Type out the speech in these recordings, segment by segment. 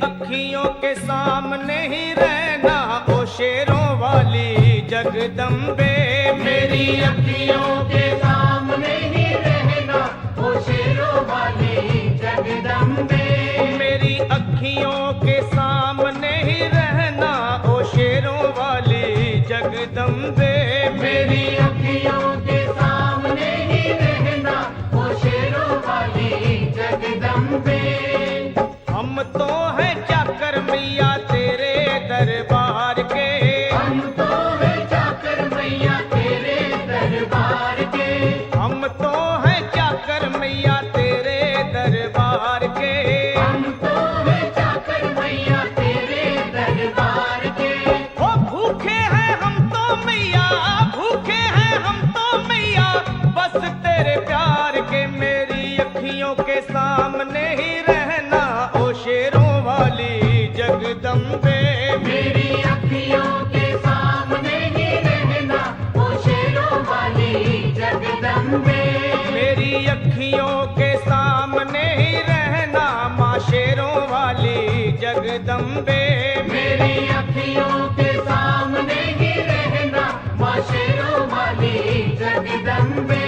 अखियों के सामने ही रहना ओ शेरों वाली जगदम्बे। मेरी अखियों के सामने ही रहना ओ शेरों वाली जगदम्बे। मेरी अखियों के सामने ही रहना ओ शेरों वाली जगदम्बे। मेरी अखियों के सामने ही रहना ओ शेरों वाली जगदम्बे। हम तो हैं चाकर मैया तेरे दरबार के। हम तो हैं चाकर मैया तेरे दरबार के। हम तो हैं चाकर मैया तेरे दरबार के। हम तो हैं चाकर मैया तेरे दरबार के। ओ भूखे हैं हम तो मैया, भूखे हैं हम तो मैया बस तेरे प्यार के। मेरी अखियों के सामने ही रहना ओ शेरों वाली जगदम्बे। मेरी अखियों के सामने ही रहना ओ शेरों वाली जगदम्बे। मेरी अखियों के सामने ही रहना माँ शेरों वाली जगदम्बे। मेरी अखियों के सामने ही रहना माँ शेरों वाली जगदम्बे।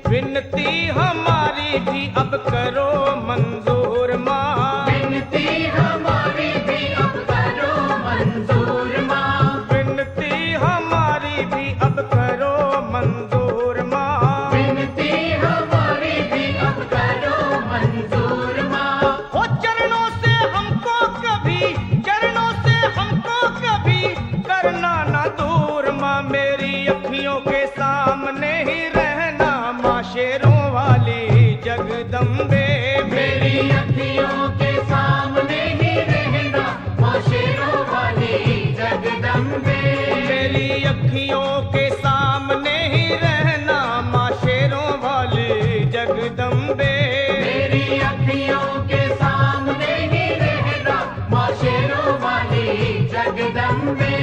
विनती हमारी भी अब करो मंजूर माँ। विनती हमारी भी अब करो मंजूर माँ। विनती हमारी भी अब करो मंजूर माँ। विनती हमारी भी अब करो मंजूर माँ। ओ चरणों से हमको कभी, चरणों से हमको कभी करना ना दूर माँ। मेरी अखियों के सामने ही रहना माँ शेरों वाली जगदम्बे। मेरी अखियों के सामने ही रहना माँ शेरों वाली जगदम्बे। मेरी अखियों के सामने ही रहना माँ शेरों वाली जगदम्बे। मेरी अखियों के सामने ही रहना माँ शेरों वाली जगदम्बे।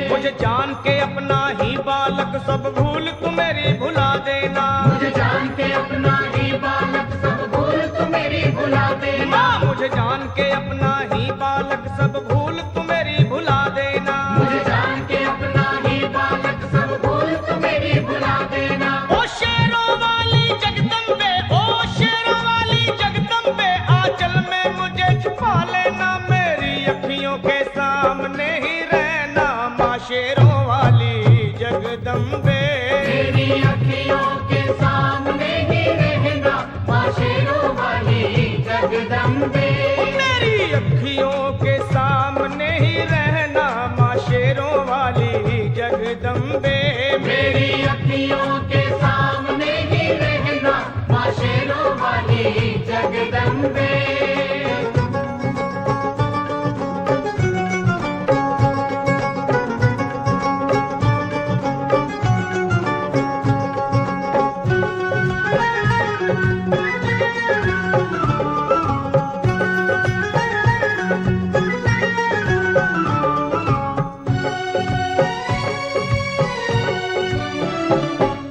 मुझे जान के अपना ही बालक सब भूल तू मेरी भुला देना। मुझे जान के अपना ही बालक सब भूल तू मेरी भुला देना। मुझे जान के अपना ही बालक सब भूल तू मेरी भुला देना। मुझे जान के अपना ही बालक सब भूल तू मेरी भुला देना। ओ शेरों वाली जगदम्बे, ओ शेरों वाली जगदम्बे आंचल में मुझे छुपा लेना। मेरी अखियों के सामने ही रहना माँ शेरों वाली जगदम्बे। मेरी अखियों के सामने ही रहना माँ शेरों वाली जगदम्बे। मेरी अखियों के सामने ही रहना माँ शेरों वाली जगदम्बे। मेरी अखियों के सामने ही रहना माँ शेरों वाली जगदम्बे।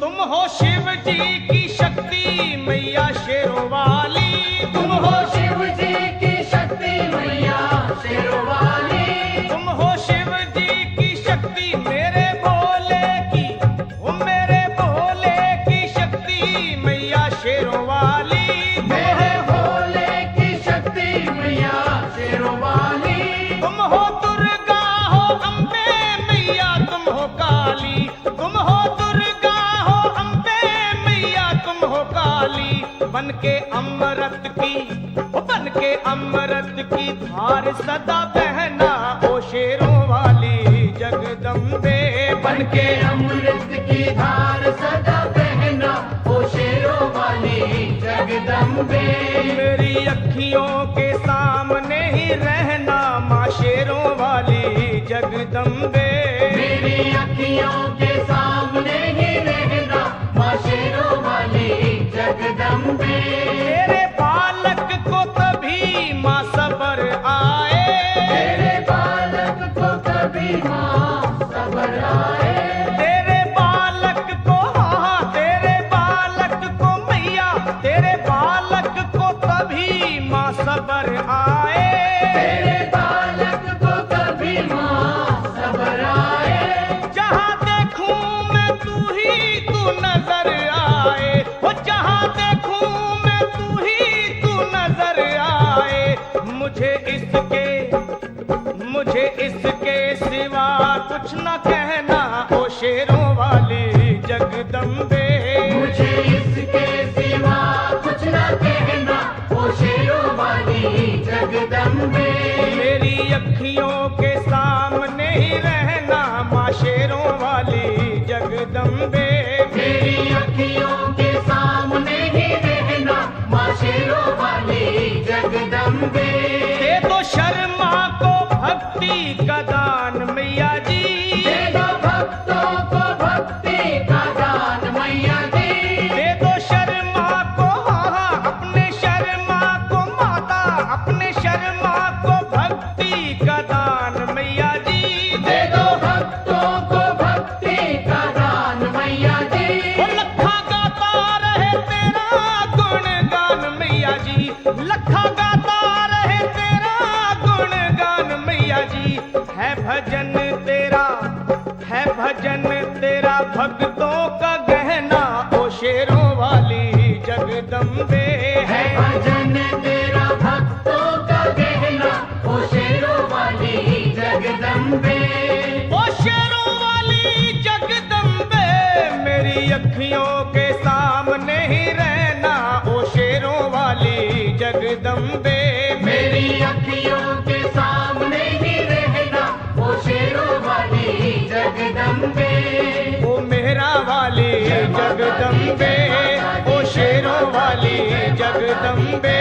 तुम हो शिव जी की शक्ति मैया शेरों वाली। तुम हो शिव जी की शक्ति मैया शेरों वाली। तुम हो शिव जी की शक्ति मेरे भोले की, वो मेरे भोले की शक्ति मैया शेरों वाली। मेरे भोले की शक्ति मैया शेरों वाली। तुम हो दुर्गा हो अम्बे मैया तुम हो काली। तुम हो दुर्गा हो अम्बे मैया तुम हो काली। बन के अमृत की, बन के अमृत की धार सदा बहना ओ शेरों वाली जगदम्बे। बन के अमृत की धार सदा बहना ओ शेरों वाली जगदम्बे। मेरी अखियों के सामने ही रहना माँ शेरों वाली जगदम्बे। मेरी अखियों के सामने ही रहना माँ शेरों वाली जगदम्बे। तेरे बालक को तभी माँ सबर आए। तेरे बालक को कभी माँ सबर आए। तेरे बालक को, हाँ तेरे बालक को मैया, तेरे बालक को तभी माँ सबर आए, तेरे बालक को कभी माँ सबर आए। जहाँ देखूं मैं तू ही तू नजर आए, वो जहाँ देखूं मैं तू ही तू नजर आए। मुझे इसके सिवा कुछ न कहना ओ शेरों वाली जगदम्बे। मुझे इसके सिवा कुछ न कहना ओ शेरों वाली जगदम्बे। मेरी अखियों के सामने ही रहना माँ शेरों वाली जगदम्बे। मेरी अखियों के सामने ही रहना माँ शेरों वाली जगदम्बे। दे दो शर्मा को भक्ति का दान मैया जी, दे दो भक्तों को भक्ति का दान मैया जी। दे दो शर्मा को अपने शर्मा को माता, अपने शर्मा को भक्ति का दान मैया जी। दे दो भक्तों को भक्ति का दान मैया जी। वो लखा गाता रहे तेरा गुणगान मैया जी, लखा गाता रहे तेरा गुणगान मैया जी। है भजन तेरा भक्तों का गहना ओ शेरों वाली जगदम्बे। है भजन तेरा भक्तों का गहना ओ शेरों वाली जगदम्बे। ओ शेरों वाली जगदम्बे, मेरी अखियों के सामने ही रहना ओ शेरों वाली जगदम्बे। मेरी अखियों के सामने ही रहना ओ शेरों वाली जगदम्बे। ओ मेरा वाली जगदम्बे, ओ शेरों वाली जगदम्बे।